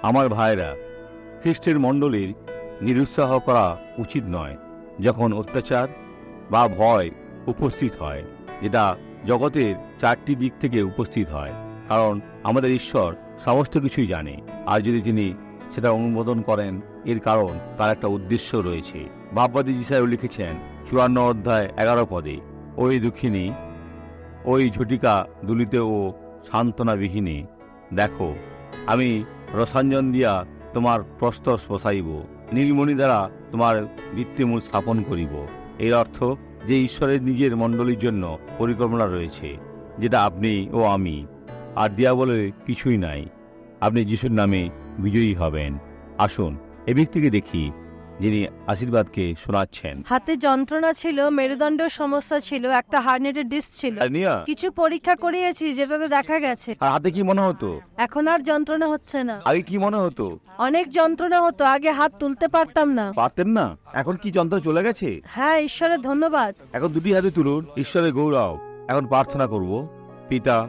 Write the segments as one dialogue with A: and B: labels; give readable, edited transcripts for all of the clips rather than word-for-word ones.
A: আমার ভাইরা, খ্রিস্টের মণ্ডলীর নিরুৎসাহ করা উচিত নয় যখন অত্যাচার বা ভয় উপস্থিত হয়, যেটা জগতের চারটি দিক থেকে উপস্থিত হয়। কারণ আমাদের ঈশ্বর সমস্ত কিছুই জানে, আর যদি তিনি সেটা অনুমোদন করেন, এর কারণ তার একটা উদ্দেশ্য রয়েছে। ভাববাদী যিশায় লিখেছেন 54 অধ্যায় 11 পদে, ওই দুঃখিনী, ওই ঝটিকা দুলিতে ও সান্ত্বনাবিহীনে, দেখো আমি রসাঞ্জন দিয়া তোমার প্রস্তর স্পসাইব, নীলমণি দ্বারা তোমার ভিত্তিমূল স্থাপন করিব। এর অর্থ যে ঈশ্বরের নিজের মণ্ডলীর জন্য পরিকল্পনা রয়েছে, যেটা আপনি ও আমি, আর দিয়াবলের কিছুই নাই। আপনি যিশুর নামে বিজয়ী হবেন। আসুন এ ব্যক্তিকে দেখি যিনি আশীর্বাদকে শোনাচ্ছেন।
B: হাতে যন্ত্রণা ছিল, মেরুদণ্ড সমস্যা ছিল, একটা হার্নেটের ডিস্ক ছিল। কিছু পরীক্ষা করিয়েছি যেটাতে দেখা গেছে।
A: আর হাতে কি মনে হতো?
B: এখন আর যন্ত্রণা হচ্ছে না।
A: আগে কি মনে হতো?
B: অনেক যন্ত্রণা হতো, আগে হাত তুলতে পারতাম না।
A: পারতেন না? এখন কি যন্ত্রণা চলে গেছে?
B: হ্যাঁ, ঈশ্বরের ধন্যবাদ।
A: এখন দুটি হাতে তুলুন, ঈশ্বরের গৌরব। এখন প্রার্থনা করব। পিতা,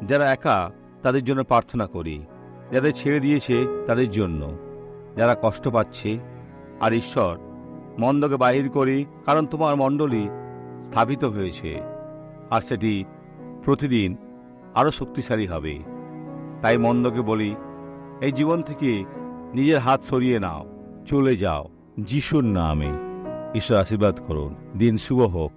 A: যারা একা তাদের জন্য প্রার্থনা করি, যাদের ছেড়ে দিয়েছে তাদের জন্য, যারা কষ্ট পাচ্ছে। আর ঈশ্বর, মন্দকে বাহির করি, কারণ তোমার মণ্ডলী স্থাপিত হয়েছে, আর সেটি প্রতিদিন আরো শক্তিশালী হবে। তাই মন্দকে বলি, এই জীবন থেকে নিজের হাত সরিয়ে নাও, চলে যাও যিশুর নামে। ঈশ্বর আশীর্বাদ করুন। দিন শুভ হোক।